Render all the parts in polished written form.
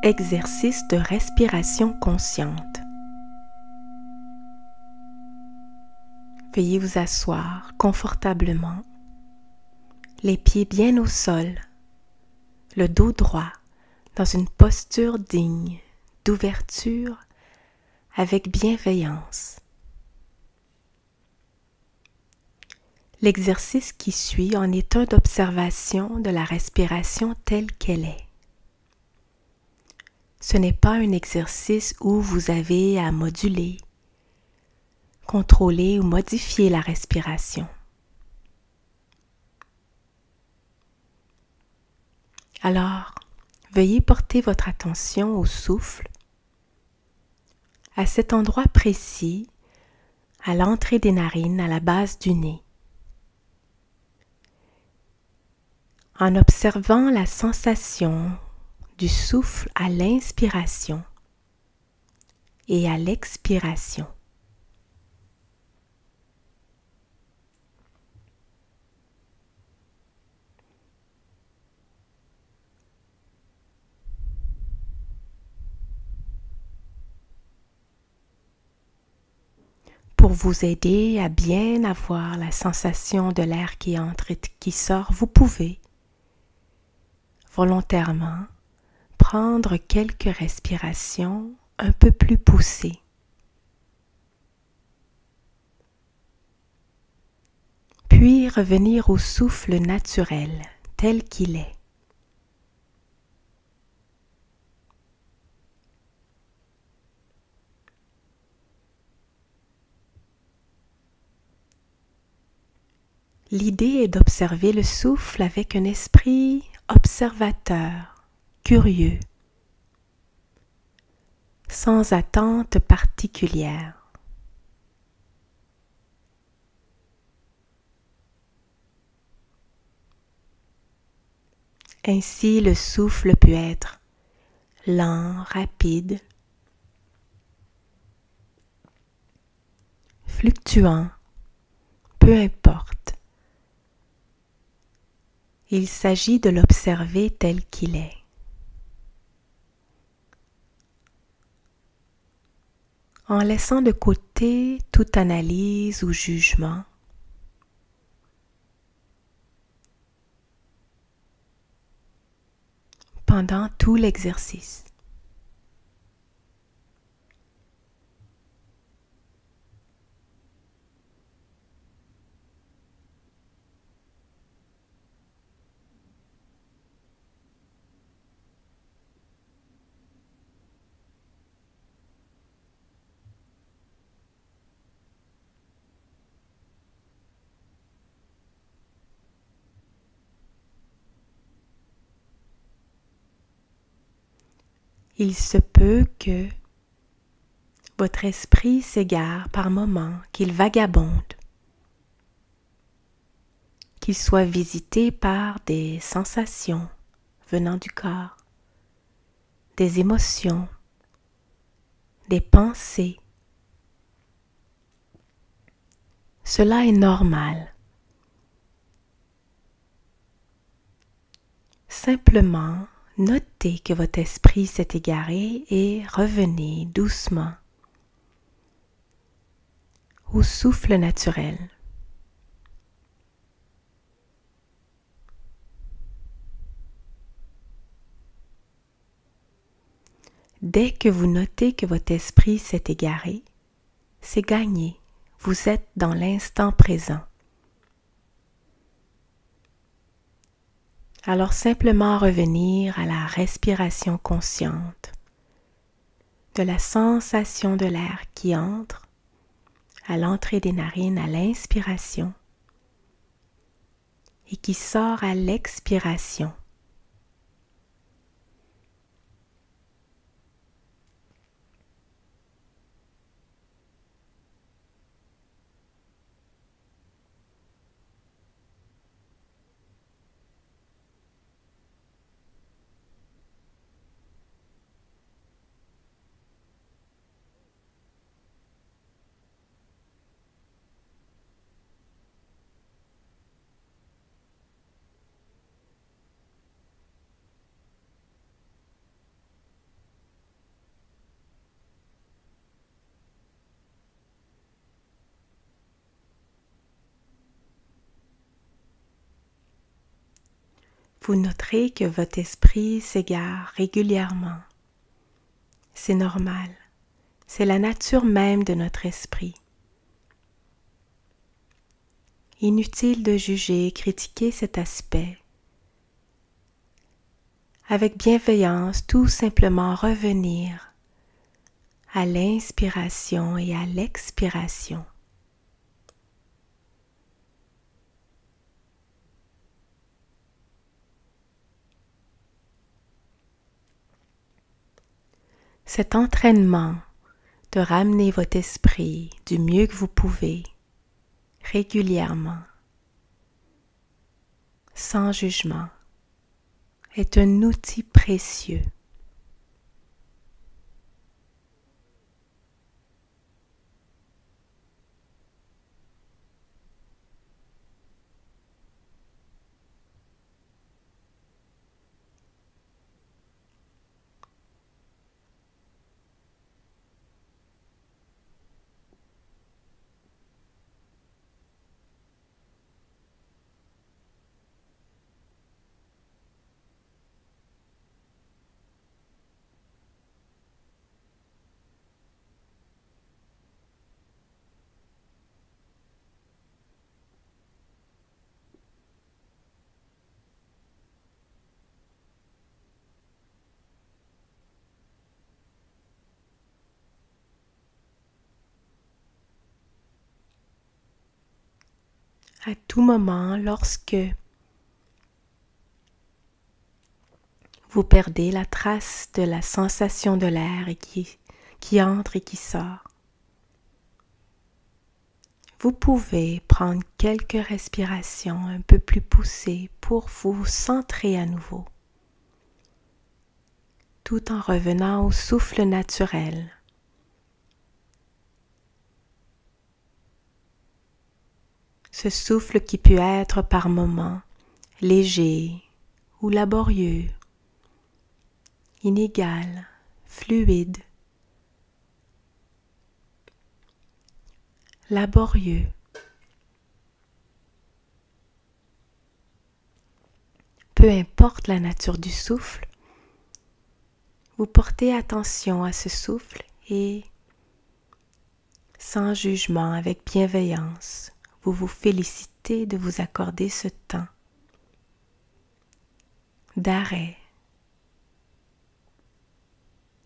Exercice de respiration consciente. Veuillez vous asseoir confortablement, les pieds bien au sol, le dos droit, dans une posture digne, d'ouverture, avec bienveillance. L'exercice qui suit en est un d'observation de la respiration telle qu'elle est. Ce n'est pas un exercice où vous avez à moduler, contrôler ou modifier la respiration. Alors, veuillez porter votre attention au souffle, à cet endroit précis, à l'entrée des narines, à la base du nez. En observant la sensation du souffle à l'inspiration et à l'expiration. Pour vous aider à bien avoir la sensation de l'air qui entre et qui sort, vous pouvez volontairement prendre quelques respirations un peu plus poussées. Puis revenir au souffle naturel tel qu'il est. L'idée est d'observer le souffle avec un esprit observateur, curieux, sans attente particulière. Ainsi, le souffle peut être lent, rapide, fluctuant, peu importe. Il s'agit de l'observer tel qu'il est. En laissant de côté toute analyse ou jugement, pendant tout l'exercice. Il se peut que votre esprit s'égare par moments, qu'il vagabonde, qu'il soit visité par des sensations venant du corps, des émotions, des pensées. Cela est normal. Simplement, notez que votre esprit s'est égaré et revenez doucement au souffle naturel. Dès que vous notez que votre esprit s'est égaré, c'est gagné. Vous êtes dans l'instant présent. Alors simplement revenir à la respiration consciente, de la sensation de l'air qui entre à l'entrée des narines à l'inspiration et qui sort à l'expiration. vous noterez que votre esprit s'égare régulièrement. C'est normal, c'est la nature même de notre esprit. Inutile de juger et critiquer cet aspect. Avec bienveillance, tout simplement revenir à l'inspiration et à l'expiration. Cet entraînement de ramener votre esprit du mieux que vous pouvez, régulièrement, sans jugement, est un outil précieux. À tout moment, lorsque vous perdez la trace de la sensation de l'air qui entre et qui sort, vous pouvez prendre quelques respirations un peu plus poussées pour vous centrer à nouveau, tout en revenant au souffle naturel. Ce souffle qui peut être par moments léger ou laborieux, inégal, fluide, laborieux. Peu importe la nature du souffle, vous portez attention à ce souffle et, sans jugement, avec bienveillance, vous vous félicitez de vous accorder ce temps d'arrêt,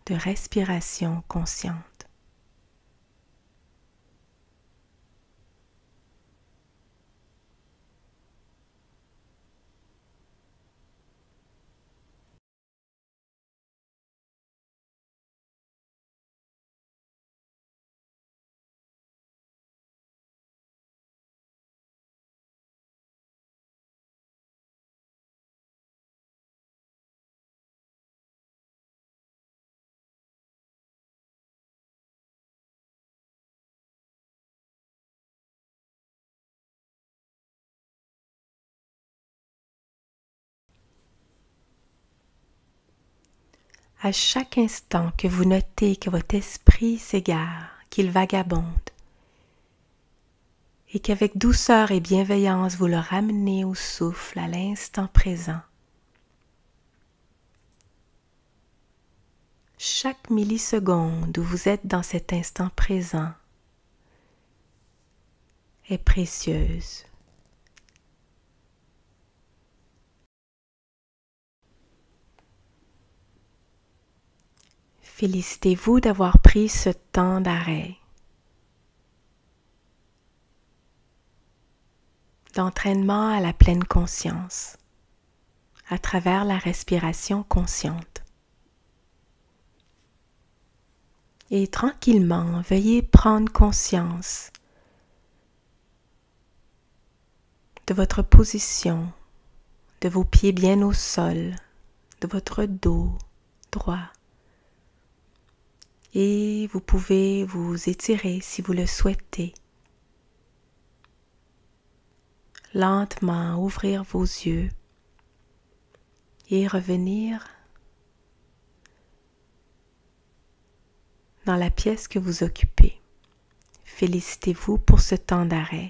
de respiration consciente. À chaque instant que vous notez que votre esprit s'égare, qu'il vagabonde, et qu'avec douceur et bienveillance vous le ramenez au souffle à l'instant présent, chaque milliseconde où vous êtes dans cet instant présent est précieuse. Félicitez-vous d'avoir pris ce temps d'arrêt, d'entraînement à la pleine conscience, à travers la respiration consciente. Et tranquillement, veuillez prendre conscience de votre position, de vos pieds bien au sol, de votre dos droit. Et vous pouvez vous étirer si vous le souhaitez. Lentement ouvrir vos yeux et revenir dans la pièce que vous occupez. Félicitez-vous pour ce temps d'arrêt.